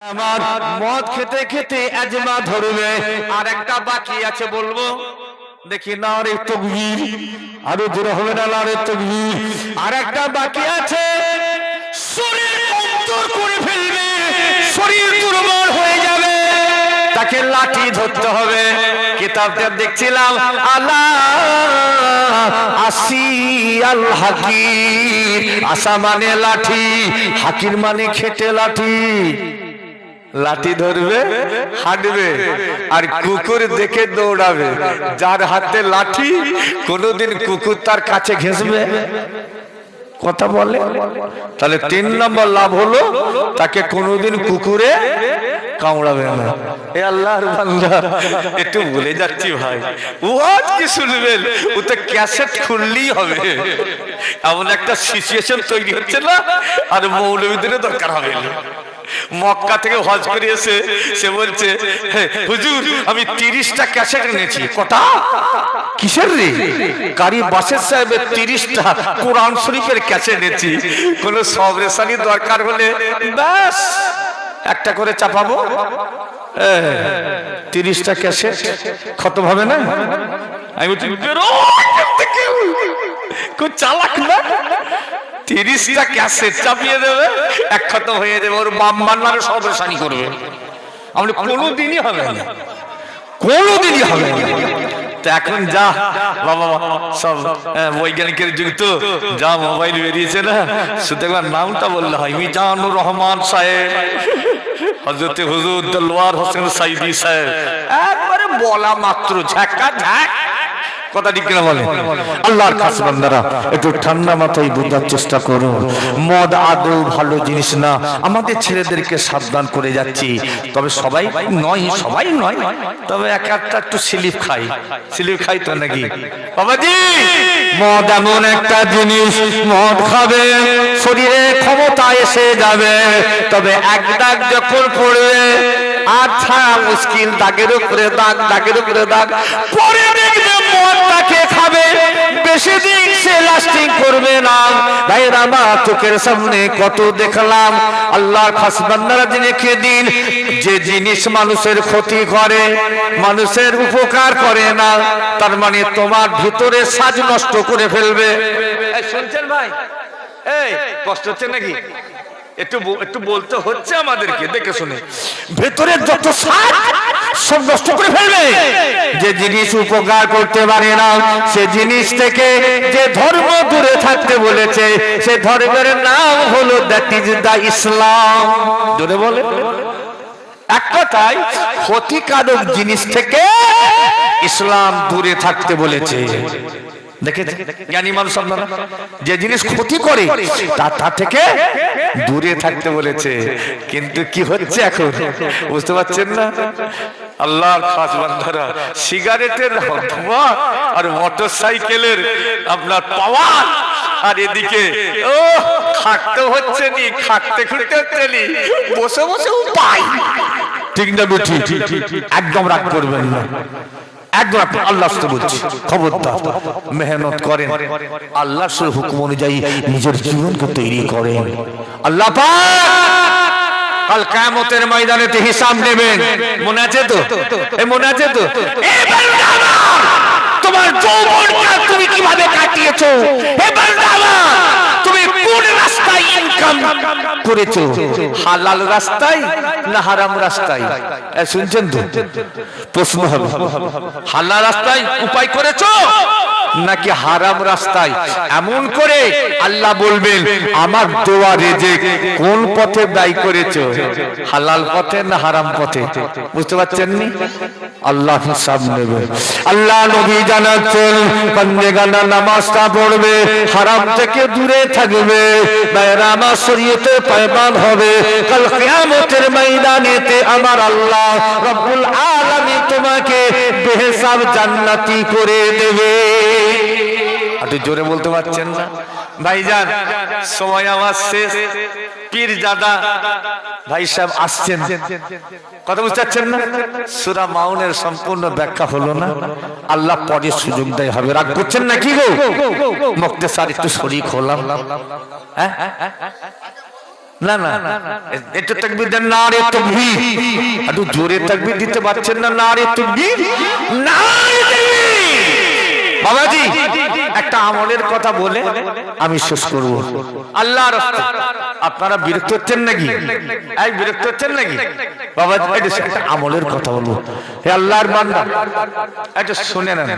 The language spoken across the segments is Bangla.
আমার মদ খেতে খেতে আজমা ধরবে আর একটা বাকি আছে বলবো দেখি না রে তাকবীর আরো জোরে হবে না রে তাকবীর আর একটা বাকি আছে শরীর কমজোর করে ফেলবে শরীর দুর্বল হয়ে যাবে তাকে লাঠি ধরতে হবে কিতাবটা দেখছিলাম আল্লাহ আসি আল হাকির আসা মানে লাঠি হাকির মানে খেটে লাঠি লাঠি ধরবে হাঁটবে আর কুকুর দেখে দৌড়াবে যার হাতে লাঠি কোনোদিন কুকুর তার কাছে ঘেঁষবে কথা বলে তাহলে 3 নম্বর লাভ হলো তাকে কোনোদিন কুকুরে কামড়াবে না এ আল্লাহর বান্দা একটু বলে যাচ্ছি ভাই ওয়াজ কি শুনবেন ও তো ক্যাসেট খুললেই হবে এমন একটা সিচুয়েশন তৈরি হচ্ছে না আর মৌলবীদের দরকার হবে না মক্কা থেকে হজ করে এসে সে বলছে হুজুর আমি 30টা ক্যাসেট এনেছি কটা কিসের রে কারি বাসের সাহেবের 30টা কোরআন শরীফের ক্যাসেট এনেছি কোন সবরেশানি দরকার হলে ব্যাস একটা করে চাপাবো 30টা ক্যাসেট খতম হবে না আমি বলছি খুব চালাক না 30টা ক্যাসেট চাপিয়ে দেবে এক খতম হয়ে যাবে ওর বাপ মানমারে সবরেশানি করবে আমরা কোনোদিনই হবে না কোনোদিনই হবে না তো এখন যা বাবা সব বৈজ্ঞানিকের যুগ তো যা মোবাইল বেরিয়েছে না শুধু একবার নামটা বললে হয় মিজানুর রহমান সাহেব হযরতে হুজুর দেলওয়ার হোসেন সাইদি সাহেব একবারে বলা মাত্র ঝাঁকা ঝাঁক কথা ঠিক কিনা বলে আল্লাহর খাস বান্দারা একটু ঠান্ডা মাথায় বোঝার চেষ্টা করুন মদ আদৌ ভালো জিনিস না আমাদের ছেলেদেরকে সাবধান করে যাচ্ছি তবে সবাই নয় তবে একটা একটু স্লিপ খাই তো নাকি বাবাজি মদ এমন একটা জিনিস মদ খাবে শরীরে ক্ষমতা এসে যাবে তবে এক দাগ যখন পড়বে আচ্ছা মুশকিল দাগের উপরে দাগ পরে দেখবে মদটাকে খাবে বেশি দিন সে লাস্টিং করবে না ভাইরা আমার চোখের সামনে কত দেখলাম আল্লাহর খাস বান্দারা জেনে দিন যে জিনিস মানুষের ক্ষতি করে মানুষের উপকার করে না তার মানে তোমার ভিতরে সাজ নষ্ট করে ফেলবে শুনছেন ভাই এই কষ্ট হচ্ছে নাকি একটু বলতে হচ্ছে আমাদেরকে দেখে শুনে ভেতরে যত সাজ সব নষ্ট করে ফেলবে যে জিনিস উপকার করতে পারে না সে জিনিস থেকে যে ধর্ম দূরে থাকতে বলেছে সে ধর্মের নাম হলো দ্যাট ইজ দা ইসলাম জোরে বলে এক কথায় ক্ষতিকারক জিনিস থেকে ইসলাম দূরে থাকতে বলেছে দেখেছেন জ্ঞানী মানুষ আপনারা যে জিনিস ক্ষতি করে তা থেকে দূরে থাকতে বলেছে কিন্তু কি হচ্ছে এখন বুঝতে পারছেন না আল্লাহর খাস বান্দারা সিগারেটের ধোঁয়া আর মোটরসাইকেলের আপনার পাওয়ার আর এদিকে ও খাটতে হচ্ছে নি খাটতে হচ্ছে নি বসে উপায় ঠিক না বেঠি একদম রাগ করবেন না একদম আল্লাহ বলছি খবরদার মেহনত করেন আল্লাহর হুকুম অনুযায়ী নিজের জীবনকে তৈরি করেন আল্লাহ পাক কাল কিয়ামতের ময়দানে হিসাব নেবেন মনে আছে তো এই বান্দা আমার তোমার যৌবনটা তুমি কিভাবে কাটিয়েছো হে বান্দা আমার তুমি কোন রাস্তায় ইনকাম করেছো হালাল রাস্তায় না হারাম রাস্তায় শুনছেন তো প্রশ্ন হবে হালাল রাস্তায় উপায় করেছো নাকি হারাম রাস্তায় এমন করে আল্লাহ বলবেন আমার দেওয়া রিজিক কোন পথে ব্যয় করেছো হালাল পথে না হারাম পথে বুঝতে পারছেন নি আল্লাহ হিসাব নেবে আল্লাহ নবী জানাচ্ছেন বান্দেগানা নামাজটা পড়বে হারাম থেকে দূরে থাকবে বাইরে আমার শরীয়তে পয়গাম হবে কাল কিয়ামতের ময়দানেতে আমার আল্লাহ রব্বুল আলামিন তোমাকে বেহিসাব জান্নাতি করে দেবে আপনি জোরে বলতে পারছেন না ভাইজান সময় আমার শেষ পীরজাদা ভাই সাহেব আসছেন কথা বুঝতে পারছেন না সূরা মাউনের সম্পূর্ণ ব্যাখ্যা হলো না আল্লাহ পরে সুযোগ দেয় হবে রাগ করছেন না কি গো মুক্তেসার একটু শরীক হলাম হ্যাঁ না না একটু তাকবীর দেন, নারে তাকবীর। একটু জোরে তাকবীর দিতে পারছেন না? নারে তাকবীর, নারে তাকবীর। বাবাজি একটা আমলের কথা বলে আমি শেষ করব। আল্লাহর রাস্তায় আপনারা বিরক্ত হচ্ছেন নাকি? এই বিরক্ত হচ্ছেন নাকি? বাবাজি একটা আমলের কথা বলবো। হে আল্লাহর বান্দা এটা শুনে নেন।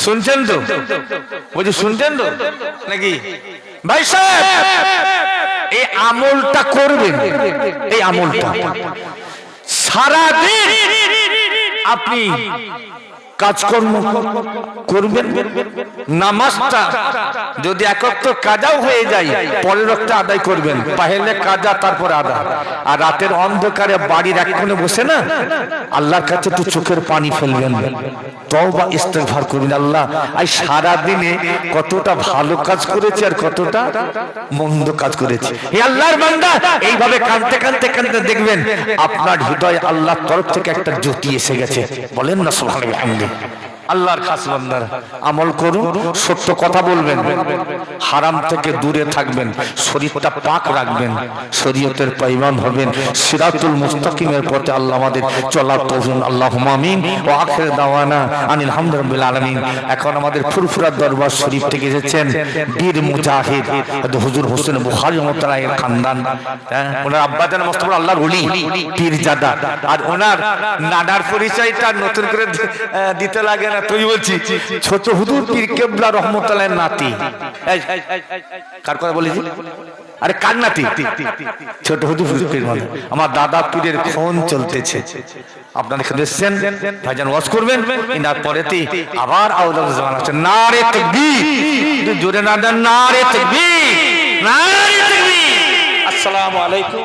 শুনছেন তো? বুঝি শুনছেন তো নাকি ভাই সাহেব? এই আমলটা করবেন, এই আমলটা সারাদিন আপনি কাজকর্ম করবেন। নামাজটা যদি একত্র কাজাও হয়ে যায় পরের ওয়াক্তে আদায় করবেন, পাহেলে কাজা তারপর আদা। আর রাতের অন্ধকারে বাড়ির এক কোণে বসে না আল্লাহর কাছে একটু চোখের পানি ফেলবেন, তওবা ইস্তেগফার করবেন। আল্লাহ আজ সারা দিনে কতটা ভালো কাজ করেছে আর কতটা মন্দ কাজ করেছে। হে আল্লাহর বান্দা এইভাবে কাঁদতে কাঁদতে কাঁদতে দেখবেন আপনার হৃদয়ে আল্লাহর তরফ থেকে একটা জ্যোতি এসে গেছে। বলেন না সুবহানাল্লাহ। আল্লাহর খাস বান্দারা আমল করুন, সত্য কথা বলবেন, হারাম থেকে দূরে থাকবেন, শরীরটা পাক রাখবেন, শরীয়তের পয়গাম হবেন, সিরাতুল মুস্তাকিমের পথে আল্লাহ আমাদের চলার তৌফিক। আল্লাহুম্মা আমিন ওয়া আখির দাওয়ানা আনিল হামদুলিল্লাহি আলামিন। এখন আমাদের ফুরফুরা দরবার শরীফ থেকে এসেছেন বীর মুজাহিদ হুজুর হোসেন বুখারী রহমাতুল্লাহ এর খানদান। ওনার আব্বাজান মোস্তফা আল্লাহর ওলি পীরজাদা, আর ওনার নানার পরিচয়টা নতুন করে দিতে লাগে না। তুই বলছি ছোট হুজুর পীর কেবলা রহমতুল্লাহের নাতি। কার কথা বলেছি? আরে কার নাতি? ছোট হুজুর পীর মানে আমার দাদা পীরের খুন চলতেছে। আপনারা এখানে এসেছেন, ভাইজান ওয়াজ করবেন, ইনার পরেতে আবার আওলাদ জামান আছে। নারে তাকবীর, জোরে না দেন নারে তাকবীর, নারে তাকবীর। আসসালামু আলাইকুম।